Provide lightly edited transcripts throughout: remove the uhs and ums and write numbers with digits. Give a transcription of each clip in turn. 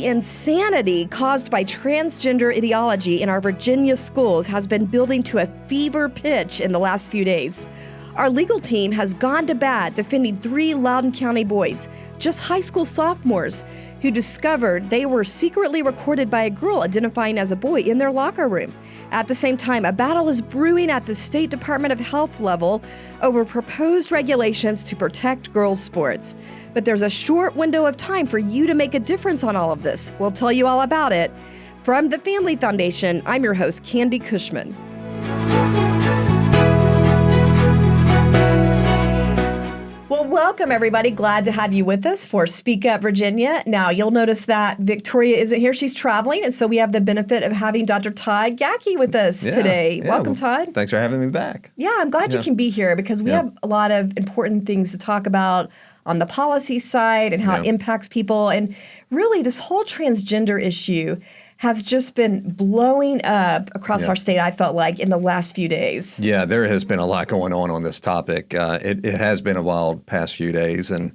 insanity caused by transgender ideology in our Virginia schools has been building to a fever pitch in the last few days. Our legal team has gone to bat defending 3 Loudoun County boys, just high school sophomores, who discovered they were secretly recorded by a girl identifying as a boy in their locker room. At the same time, a battle is brewing at the State Department of Health level over proposed regulations to protect girls' sports. But there's a short window of time for you to make a difference on all of this. We'll tell you all about it. From the Family Foundation, I'm your host, Candi Cushman. Well, welcome, everybody. Glad to have you with us for Speak Up Virginia. Now, you'll notice that Victoria isn't here. She's traveling, and so we have the benefit of having Dr. Todd Gackey with us today. Welcome, Todd. Thanks for having me back. Yeah, I'm glad you can be here because we have a lot of important things to talk about on the policy side and how it impacts people. And really, this whole transgender issue has just been blowing up across our state, I felt like, in the last few days. Yeah, there has been a lot going on this topic. It has been a wild past few days, and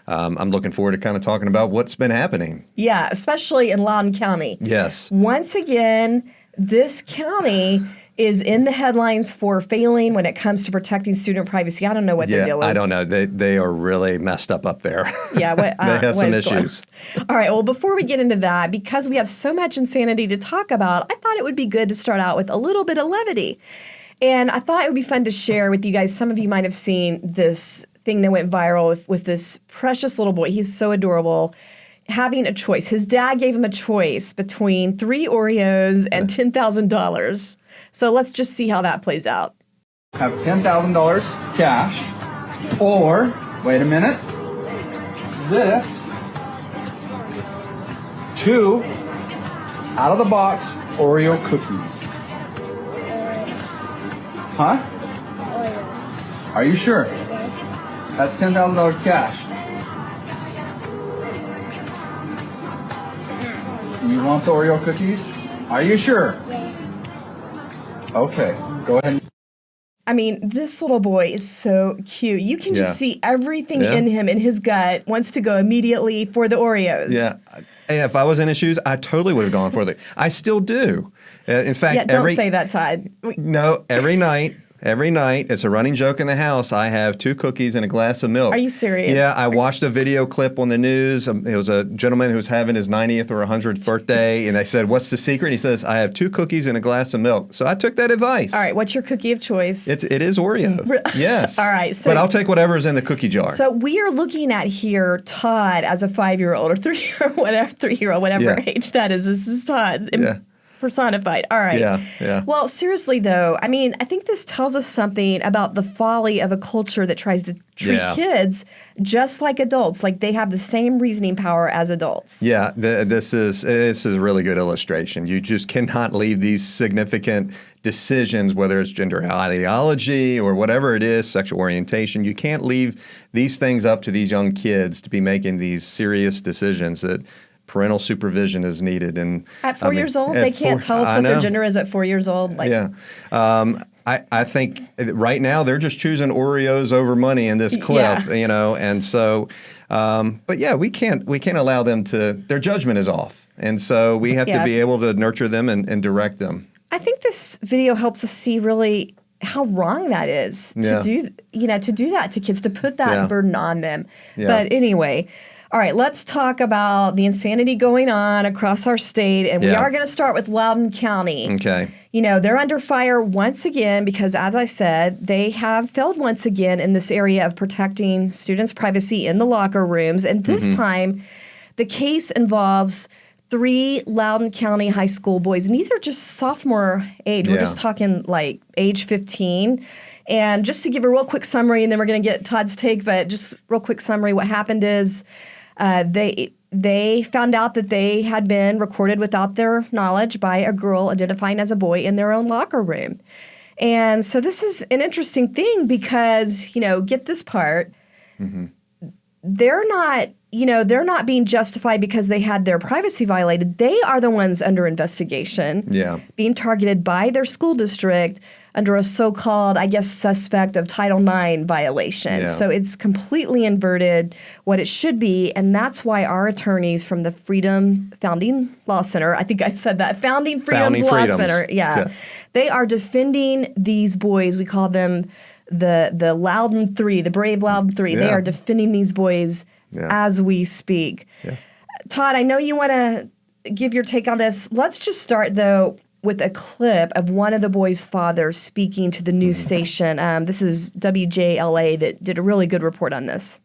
I'm looking forward to kind of talking about what's been happening. Yeah, especially in Loudoun County. Yes. Once again, this county is in the headlines for failing when it comes to protecting student privacy. I don't know what their deal is. I don't know. They are really messed up there. Yeah, they have some issues. All right, well, before we get into that, because we have so much insanity to talk about, I thought it would be good to start out with a little bit of levity. And I thought it would be fun to share with you guys. Some of you might have seen this thing that went viral with this precious little boy. He's so adorable. Having a choice. His dad gave him a choice between 3 Oreos and $10,000. So let's just see how that plays out. Have $10,000 cash, or, wait a minute, this, 2 out-of-the-box Oreo cookies. Huh? Are you sure? That's $10,000 cash. You want the Oreo cookies? Are you sure? Yes. Okay, go ahead. I mean, this little boy is so cute. You can just see everything in him, in his gut, wants to go immediately for the Oreos. Yeah. Hey, if I was in his shoes, I totally would have gone for it. I still do. In fact, don't say that, Todd. No, every night, it's a running joke in the house, I have 2 cookies and a glass of milk. Are you serious? Yeah, I watched a video clip on the news. It was a gentleman who was having his 90th or 100th birthday, and they said, "What's the secret?" And he says, "I have 2 cookies and a glass of milk." So I took that advice. All right, what's your cookie of choice? It is Oreo. Yes. All right. But I'll take whatever's in the cookie jar. So we are looking at here Todd as a 5-year-old or 3-year-old, whatever age that is. This is Todd's. Personified. All right. Yeah. Well, seriously, though, I mean, I think this tells us something about the folly of a culture that tries to treat kids just like adults, like they have the same reasoning power as adults. Yeah, this is a really good illustration. You just cannot leave these significant decisions, whether it's gender ideology or whatever it is, sexual orientation. You can't leave these things up to these young kids to be making these serious decisions that parental supervision is needed. And at 4 years old, they can't tell us what their gender is at 4 years old. I think right now they're just choosing Oreos over money in this clip, and so, but yeah, we can't allow them to, their judgment is off. And so we have to be able to nurture them and direct them. I think this video helps us see really how wrong that is to do that to kids, to put that burden on them. But anyway, all right, let's talk about the insanity going on across our state, and we are going to start with Loudoun County. Okay. You know, they're under fire once again because, as I said, they have failed once again in this area of protecting students' privacy in the locker rooms. And this time, the case involves 3 Loudoun County high school boys. And these are just sophomore age. We're just talking like age 15. And just to give a real quick summary, and then we're going to get Todd's take, but just real quick summary, what happened is they found out that they had been recorded without their knowledge by a girl identifying as a boy in their own locker room. And so this is an interesting thing because, get this part, they're not being justified because they had their privacy violated. They are the ones under investigation, being targeted by their school district under a so-called, I guess, suspect of Title IX violation. Yeah. So it's completely inverted what it should be, and that's why our attorneys from the Founding Law Center, I think I said that, Founding Freedoms Law Center, they are defending these boys. We call them the Loudoun Three, the brave Loudoun Three. They are defending these boys as we speak. Yeah. Todd, I know you want to give your take on this. Let's just start, though, with a clip of one of the boys' fathers speaking to the news station. This is WJLA that did a really good report on this.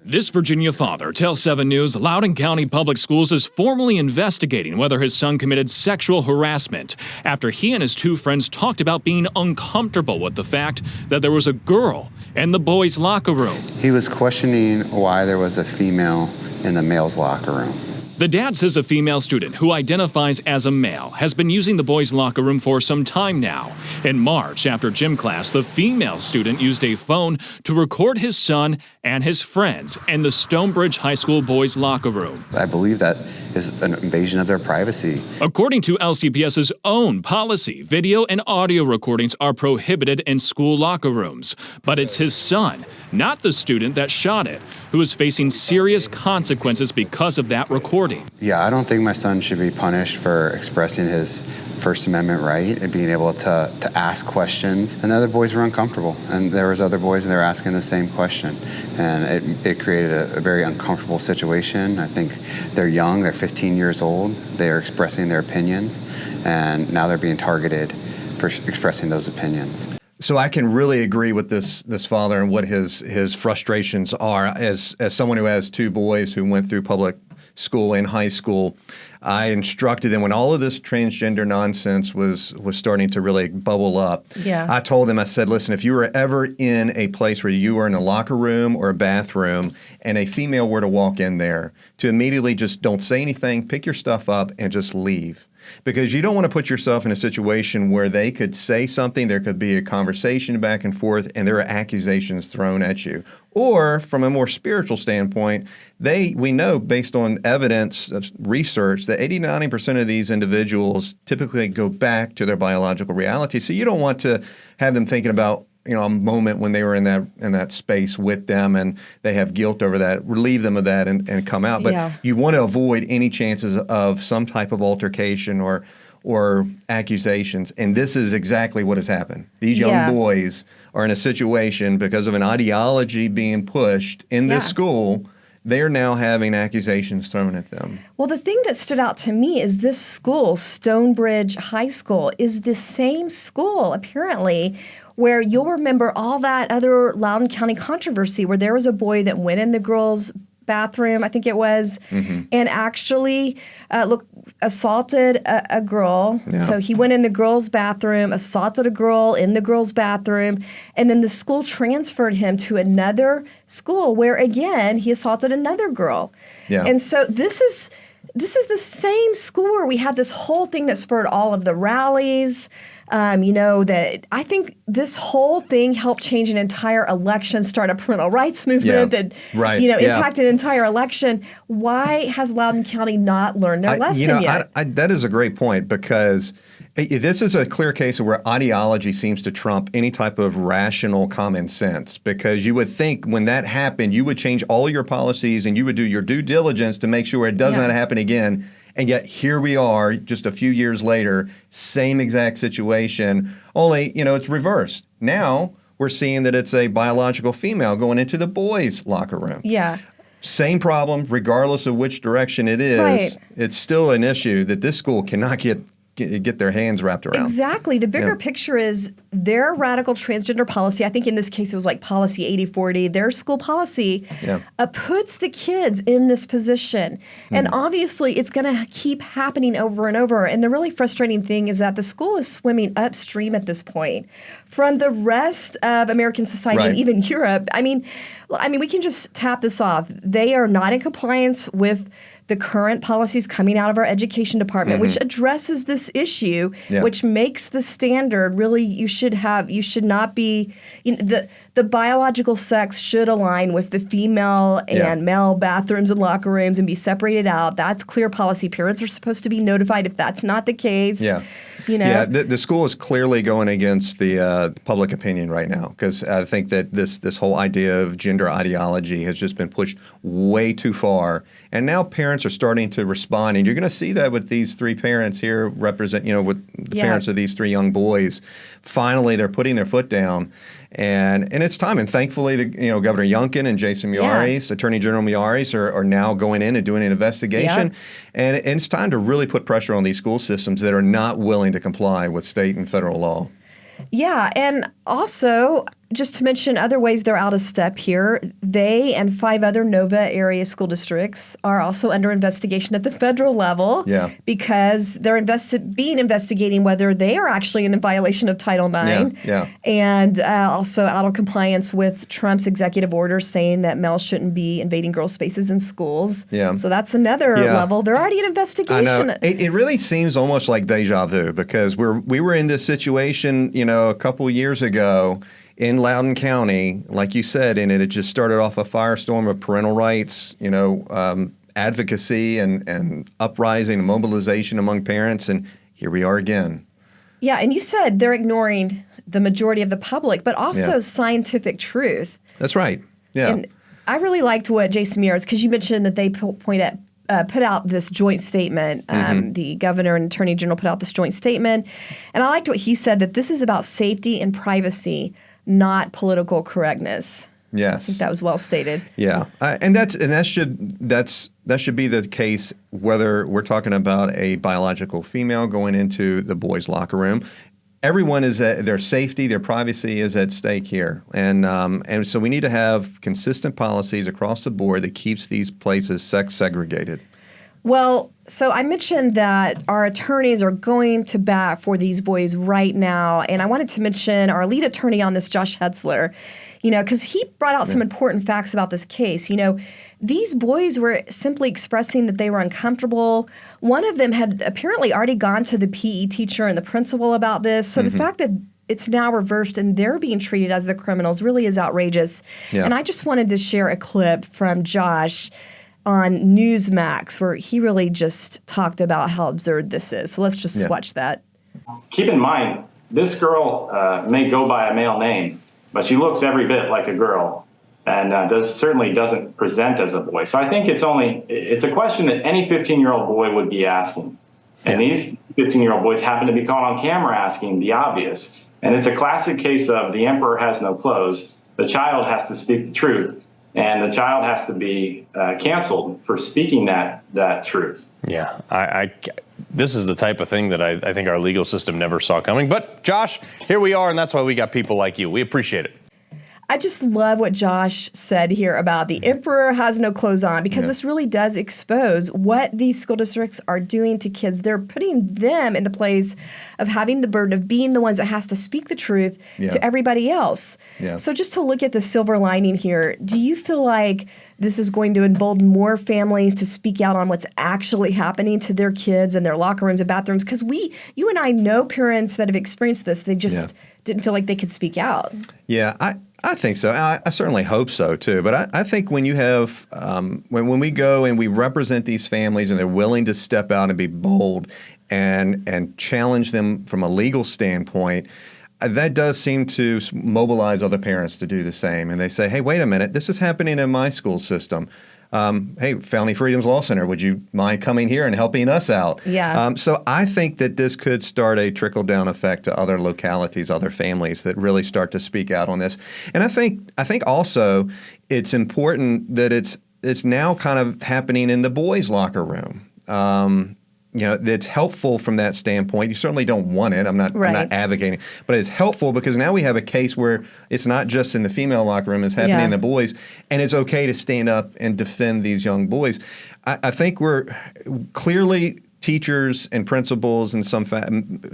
This Virginia father tells 7 News Loudoun County Public Schools is formally investigating whether his son committed sexual harassment after he and his 2 friends talked about being uncomfortable with the fact that there was a girl in the boys' locker room. He was questioning why there was a female in the male's locker room. The dad says a female student who identifies as a male has been using the boys' locker room for some time now. In March, after gym class, the female student used a phone to record his son and his friends in the Stonebridge High School boys' locker room. I believe that is an invasion of their privacy. According to LCPS's own policy, video and audio recordings are prohibited in school locker rooms. But it's his son, not the student that shot it, who is facing serious consequences because of that recording. Yeah, I don't think my son should be punished for expressing his First Amendment right and being able to ask questions. And the other boys were uncomfortable. And there was other boys and they were asking the same question. And it created a very uncomfortable situation. I think they're young, they're 15 years old. They are expressing their opinions. And now they're being targeted for expressing those opinions. So I can really agree with this father and what his frustrations are. As someone who has 2 boys who went through public school and high school, I instructed them when all of this transgender nonsense was starting to really bubble up. Yeah. I told them, I said, listen, if you were ever in a place where you were in a locker room or a bathroom and a female were to walk in there, to immediately just don't say anything, pick your stuff up and just leave. Because you don't want to put yourself in a situation where they could say something, there could be a conversation back and forth, and there are accusations thrown at you. Or from a more spiritual standpoint, we know based on evidence of research that 80-90% of these individuals typically go back to their biological reality. So you don't want to have them thinking about a moment when they were in that space with them and they have guilt over that, relieve them of that and come out. But you want to avoid any chances of some type of altercation or accusations. And this is exactly what has happened. These young boys are in a situation because of an ideology being pushed in this school. They're now having accusations thrown at them. Well, the thing that stood out to me is this school, Stonebridge High School, is the same school, apparently, where you'll remember all that other Loudoun County controversy where there was a boy that went in the girls' bathroom, I think it was, and actually assaulted a girl. Yeah. So he went in the girls' bathroom, assaulted a girl in the girls' bathroom, and then the school transferred him to another school where, again, he assaulted another girl. Yeah. And so this is the same school where we had this whole thing that spurred all of the rallies. That I think this whole thing helped change an entire election, start a parental rights movement that, impacted an entire election. Why has Loudoun County not learned their lesson yet? That is a great point because this is a clear case of where ideology seems to trump any type of rational common sense, because you would think when that happened, you would change all your policies and you would do your due diligence to make sure it does not happen again. And yet here we are just a few years later, same exact situation, only, it's reversed. Now we're seeing that it's a biological female going into the boys' locker room. Yeah. Same problem, regardless of which direction it is. Right. It's still an issue that this school cannot get their hands wrapped around. Exactly. The bigger picture is their radical transgender policy, I think in this case it was like policy 8040, their school policy puts the kids in this position. And obviously it's going to keep happening over and over. And the really frustrating thing is that the school is swimming upstream at this point from the rest of American society and even Europe. I mean, we can just tap this off. They are not in compliance with the current policies coming out of our education department, which addresses this issue, which makes the standard really you should not be, the biological sex should align with the female and male bathrooms and locker rooms and be separated out. That's clear policy. Parents are supposed to be notified if that's not the case. Yeah. Yeah, the school is clearly going against the public opinion right now, because I think that this whole idea of gender ideology has just been pushed way too far. And now parents are starting to respond, and you're going to see that with these three parents here with the parents of these three young boys. Finally, they're putting their foot down. And it's time. And thankfully, Governor Youngkin and Jason Miyares, Attorney General Miyares, are now going in and doing an investigation. And it's time to really put pressure on these school systems that are not willing to comply with state and federal law. Yeah, and also, just to mention other ways they're out of step here, they and 5 other Nova area school districts are also under investigation at the federal level because they're investigating whether they are actually in violation of Title IX and also out of compliance with Trump's executive order saying that males shouldn't be invading girls' spaces in schools. Yeah. So that's another level. They're already in investigation. I know. It really seems almost like deja vu, because we were in this situation, a couple years ago in Loudoun County, like you said, and it just started off a firestorm of parental rights, advocacy and uprising and mobilization among parents, and here we are again. Yeah, and you said they're ignoring the majority of the public, but also scientific truth. That's right. Yeah. And I really liked what Jason Mears, because you mentioned that they put out this joint statement. The governor and attorney general put out this joint statement. And I liked what he said, that this is about safety and privacy, not political correctness. Yes. I think that was well stated. Yeah. And that should be the case whether we're talking about a biological female going into the boys' locker room. Everyone their safety, their privacy is at stake here. And so we need to have consistent policies across the board that keeps these places sex segregated. Well, so I mentioned that our attorneys are going to bat for these boys right now. And I wanted to mention our lead attorney on this, Josh Hetzler, because he brought out some important facts about this case. These boys were simply expressing that they were uncomfortable. One of them had apparently already gone to the PE teacher and the principal about this. So the fact that it's now reversed and they're being treated as the criminals really is outrageous. Yeah. And I just wanted to share a clip from Josh on Newsmax where he really just talked about how absurd this is. So let's just watch that. Keep in mind, this girl may go by a male name, but she looks every bit like a girl and certainly doesn't present as a boy. So I think it's a question that any 15-year-old boy would be asking. And these 15-year-old boys happen to be caught on camera asking the obvious. And it's a classic case of the emperor has no clothes. The child has to speak the truth. And the child has to be canceled for speaking that truth. Yeah, this is the type of thing that I think our legal system never saw coming. But, Josh, here we are, and that's why we got people like you. We appreciate it. I just love what Josh said here about the emperor has no clothes on, because this really does expose what these school districts are doing to kids. They're putting them in the place of having the burden of being the ones that has to speak the truth to everybody else. Yeah. So just to look at the silver lining here, do you feel like this is going to embolden more families to speak out on what's actually happening to their kids in their locker rooms and bathrooms? Because you and I know parents that have experienced this. They just didn't feel like they could speak out. Yeah, I think so. I certainly hope so, too. But I think when you have when we go and we represent these families and they're willing to step out and be bold and challenge them from a legal standpoint, that does seem to mobilize other parents to do the same. And they say, hey, wait a minute, this is happening in my school system. Hey, Family Freedoms Law Center, would you mind coming here and helping us out? Yeah. So I think that this could start a trickle-down effect to other localities, other families that really start to speak out on this. And I think also it's important that it's now kind of happening in the boys' locker room. It's helpful from that standpoint. You certainly don't want it. I'm not advocating, but it's helpful because now we have a case where it's not just in the female locker room; it's happening in the boys, and it's okay to stand up and defend these young boys. I think we're clearly teachers and principals and some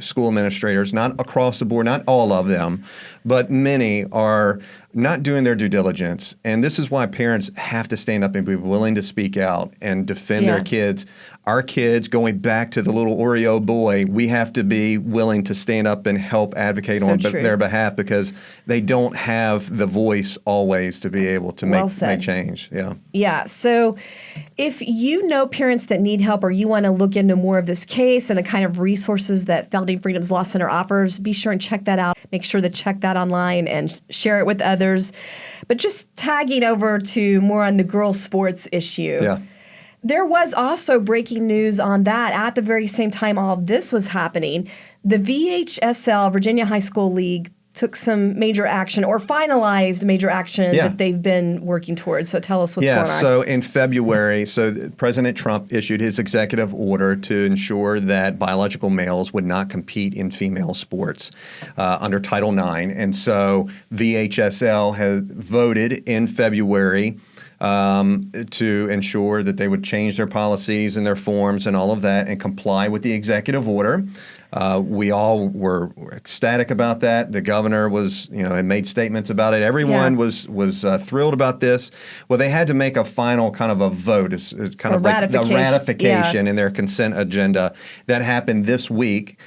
school administrators, not across the board, not all of them, but many are not doing their due diligence. And this is why parents have to stand up and be willing to speak out and defend their kids. Our kids, going back to the little Oreo boy, we have to be willing to stand up and help advocate on their behalf, because they don't have the voice always to be able to make change. Yeah. So if you know parents that need help, or you want to look into more of this case and the kind of resources that Founding Freedoms Law Center offers, be sure and check that out. Make sure to check that online and share it with others. But just tagging over to more on the girls' sports issue. Yeah. There was also breaking news on that at the very same time all of this was happening. The VHSL, Virginia High School League, took some major action, or finalized major action that they've been working towards. So tell us what's going on. So in February, President Trump issued his executive order to ensure that biological males would not compete in female sports under Title IX. And so VHSL has voted in February to ensure that they would change their policies and their forms and all of that and comply with the executive order. We all were ecstatic about that. The governor was, had made statements about it. Everyone was thrilled about this. Well, they had to make a final kind of a vote, it's kind of like a ratification in their consent agenda. That happened this week.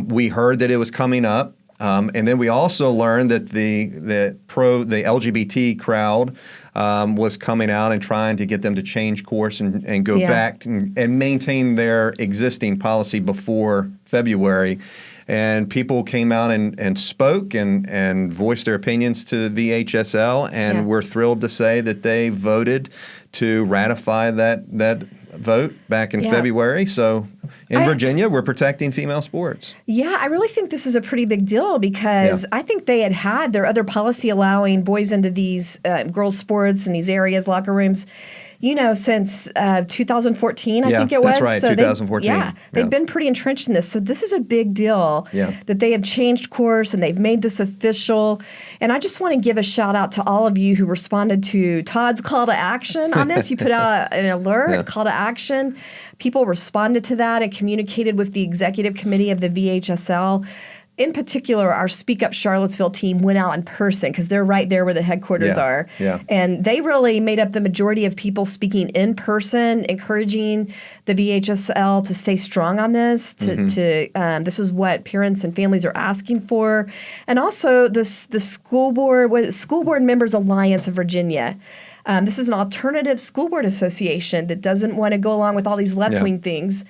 We heard that it was coming up. And then we also learned that the LGBT crowd was coming out and trying to get them to change course and go back and maintain their existing policy before February. And people came out and spoke and voiced their opinions to the VHSL, and we're thrilled to say that they voted to ratify that vote back in February. So in Virginia, we're protecting female sports. Yeah, I really think this is a pretty big deal, because I think they had their other policy allowing boys into these girls' sports and these areas, locker rooms, since 2014, I think it was. That's right, so 2014. They've been pretty entrenched in this. So this is a big deal that they have changed course and they've made this official. And I just want to give a shout out to all of you who responded to Todd's call to action on this. You put out an alert, call to action. People responded to that and communicated with the executive committee of the VHSL. In particular, our Speak Up Charlottesville team went out in person, because they're right there where the headquarters are. And they really made up the majority of people speaking in person, encouraging the VHSL to stay strong on this. This is what parents and families are asking for. And also the School Board Members Alliance of Virginia. This is an alternative school board association that doesn't want to go along with all these left-wing things.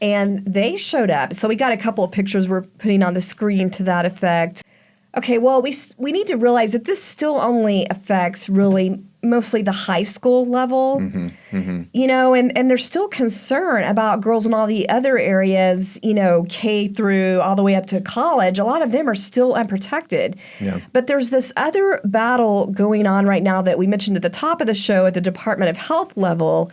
And they showed up. So we got a couple of pictures we're putting on the screen to that effect. Okay, well, we need to realize that this still only affects really mostly the high school level, and there's still concern about girls in all the other areas, K through all the way up to college. A lot of them are still unprotected. But there's this other battle going on right now that we mentioned at the top of the show at the Department of Health level.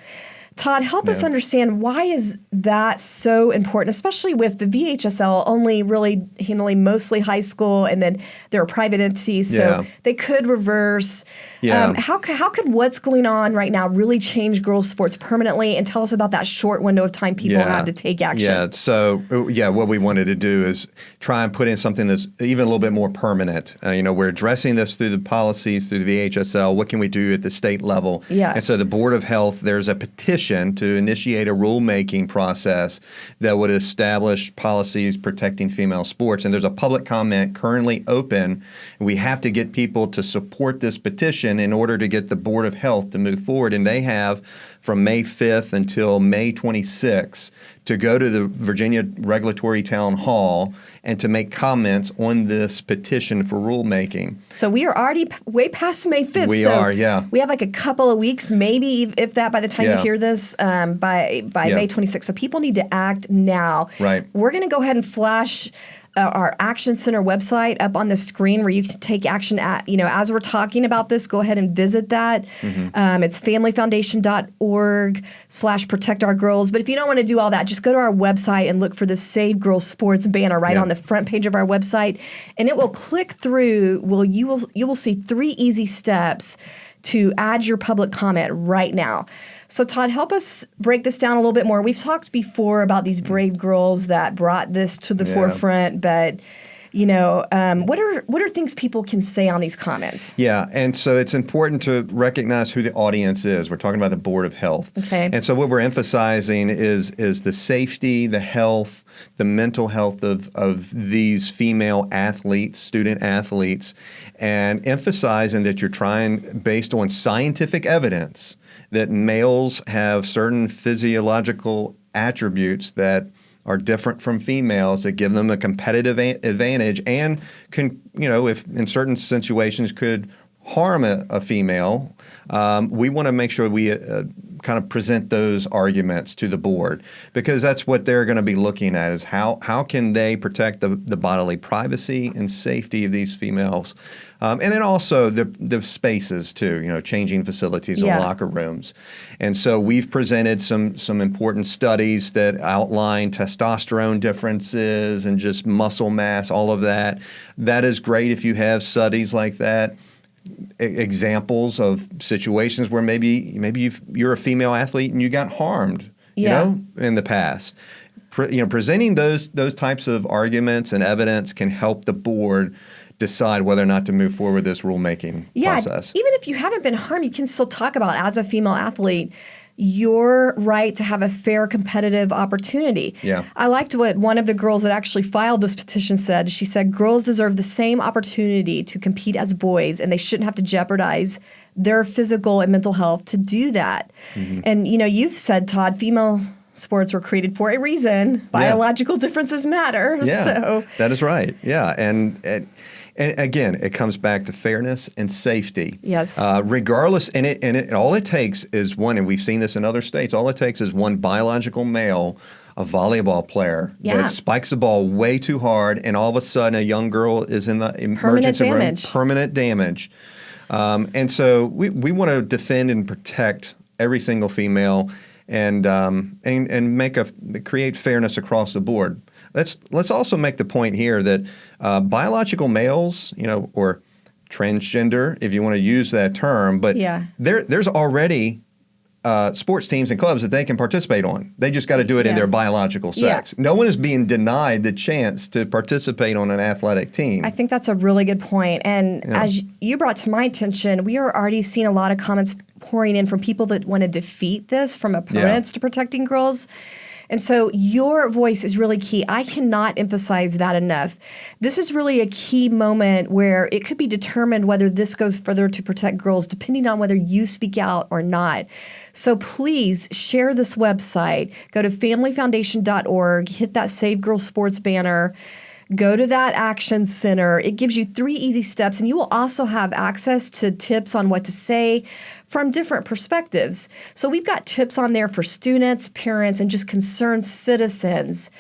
Todd, help us understand, why is that so important, especially with the VHSL only really handling mostly high school, and then there are private entities, so they could reverse. How could what's going on right now really change girls' sports permanently? And tell us about that short window of time people have to take action. So what we wanted to do is try and put in something that's even a little bit more permanent. We're addressing this through the policies, through the VHSL. What can we do at the state level? And so the Board of Health, there's a petition to initiate a rulemaking process that would establish policies protecting female sports. And there's a public comment currently open. We have to get people to support this petition in order to get the Board of Health to move forward. And they have from May 5th until May 26th to go to the Virginia Regulatory Town Hall and to make comments on this petition for rulemaking. So we are already way past May 5th. We are. We have like a couple of weeks, maybe if that, by the time you hear this, by May 26th. So people need to act now. Right. We're going to go ahead and flash our Action Center website up on the screen, where you can take action at, as we're talking about this, go ahead and visit that. It's familyfoundation.org/protect our girls. But if you don't want to do all that, just go to our website and look for the Save Girls Sports banner right on the front page of our website. And it will click through. You will see 3 easy steps to add your public comment right now. So Todd, help us break this down a little bit more. We've talked before about these brave girls that brought this to the forefront, but What are things people can say on these comments? Yeah, and so it's important to recognize who the audience is. We're talking about the Board of Health. Okay. And so what we're emphasizing is the safety, the health, the mental health of these female athletes, student athletes, and emphasizing that you're trying, based on scientific evidence, that males have certain physiological attributes that are different from females that give them a competitive advantage and can, if in certain situations could harm a female. We want to make sure we kind of present those arguments to the board, because that's what they're going to be looking at, is how can they protect the bodily privacy and safety of these females. And then also the spaces too, changing facilities or locker rooms. And so we've presented some important studies that outline testosterone differences and just muscle mass, all of that. That is great if you have studies like that. Examples of situations where maybe you're a female athlete and you got harmed, in the past. Presenting those types of arguments and evidence can help the board decide whether or not to move forward with this rulemaking process. Even if you haven't been harmed, you can still talk about, as a female athlete, your right to have a fair competitive opportunity. Yeah. I liked what one of the girls that actually filed this petition said. She said, girls deserve the same opportunity to compete as boys, and they shouldn't have to jeopardize their physical and mental health to do that. Mm-hmm. And, you've said, Todd, female sports were created for a reason. Biological differences matter. Yeah, so that is right. Yeah, and again, it comes back to fairness and safety. Yes. Regardless, and all it takes is one, and we've seen this in other states, all it takes is one biological male, a volleyball player, that spikes the ball way too hard, and all of a sudden a young girl is in the emergency room. Permanent damage. And so we want to defend and protect every single female and create fairness across the board. Let's also make the point here that biological males, or transgender, if you want to use that term, but there's already sports teams and clubs that they can participate on. They just got to do it in their biological sex. No one is being denied the chance to participate on an athletic team. I think that's a really good point. And as you brought to my attention, we are already seeing a lot of comments pouring in from people that want to defeat this, from opponents to protecting girls. And so your voice is really key. I cannot emphasize that enough. This is really a key moment where it could be determined whether this goes further to protect girls, depending on whether you speak out or not. So please share this website. Go to familyfoundation.org, hit that Save Girls Sports banner. Go to that action center. It gives you 3 easy steps, and you will also have access to tips on what to say from different perspectives. So we've got tips on there for students, parents, and just concerned citizens.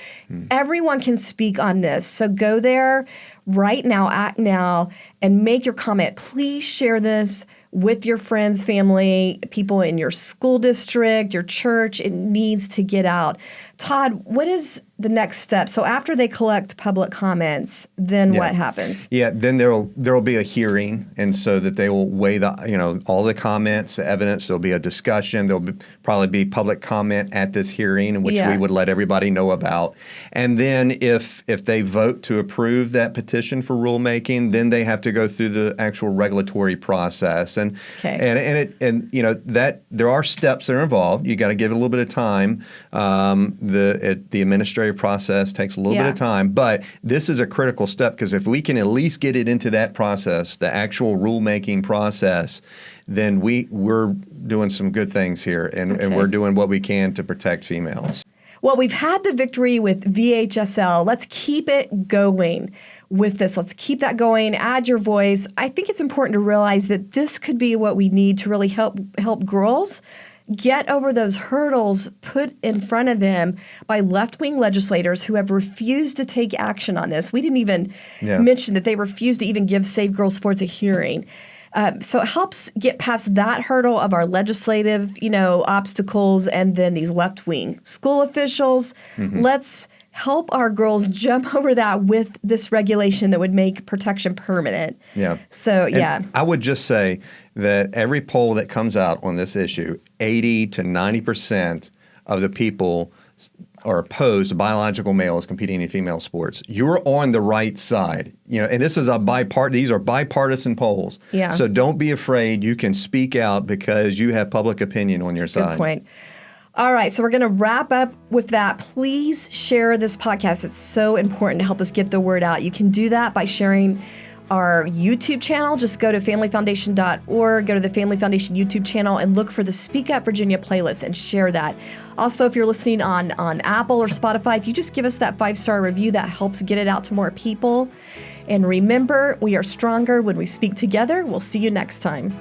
Everyone can speak on this. So go there right now, act now, and make your comment. Please share this with your friends, family, people in your school district, your church. It needs to get out. Todd, what is the next step? So after they collect public comments, then what happens? Yeah, then there'll be a hearing, and so that they will weigh all the comments, the evidence. There'll be a discussion. There'll probably be public comment at this hearing, in which we would let everybody know about. And then if they vote to approve that petition for rulemaking, then they have to go through the actual regulatory process. And that there are steps that are involved. You got to give it a little bit of time. The administrative process takes a little bit of time, but this is a critical step, because if we can at least get it into that process, the actual rulemaking process, then we're doing some good things here, and we're doing what we can to protect females. Well, we've had the victory with VHSL. Let's keep it going with this. Let's keep that going. Add your voice. I think it's important to realize that this could be what we need to really help girls get over those hurdles put in front of them by left-wing legislators who have refused to take action on this. We didn't even mention that they refused to even give Save Girls Sports a hearing. So it helps get past that hurdle of our legislative, obstacles, and then these left-wing school officials. Mm-hmm. Let's help our girls jump over that with this regulation that would make protection permanent. Yeah. So, and I would just say that every poll that comes out on this issue, 80 to 90% of the people or opposed to biological males competing in female sports, you're on the right side. And this is these are bipartisan polls. Yeah. So don't be afraid. You can speak out because you have public opinion on your side. Good point. All right, so we're going to wrap up with that. Please share this podcast. It's so important to help us get the word out. You can do that by sharing our YouTube channel. Just go to familyfoundation.org, go to the Family Foundation YouTube channel, and look for the Speak Up Virginia playlist and share that. Also, if you're listening on Apple or Spotify, if you just give us that 5-star review, that helps get it out to more people. And remember, we are stronger when we speak together. We'll see you next time.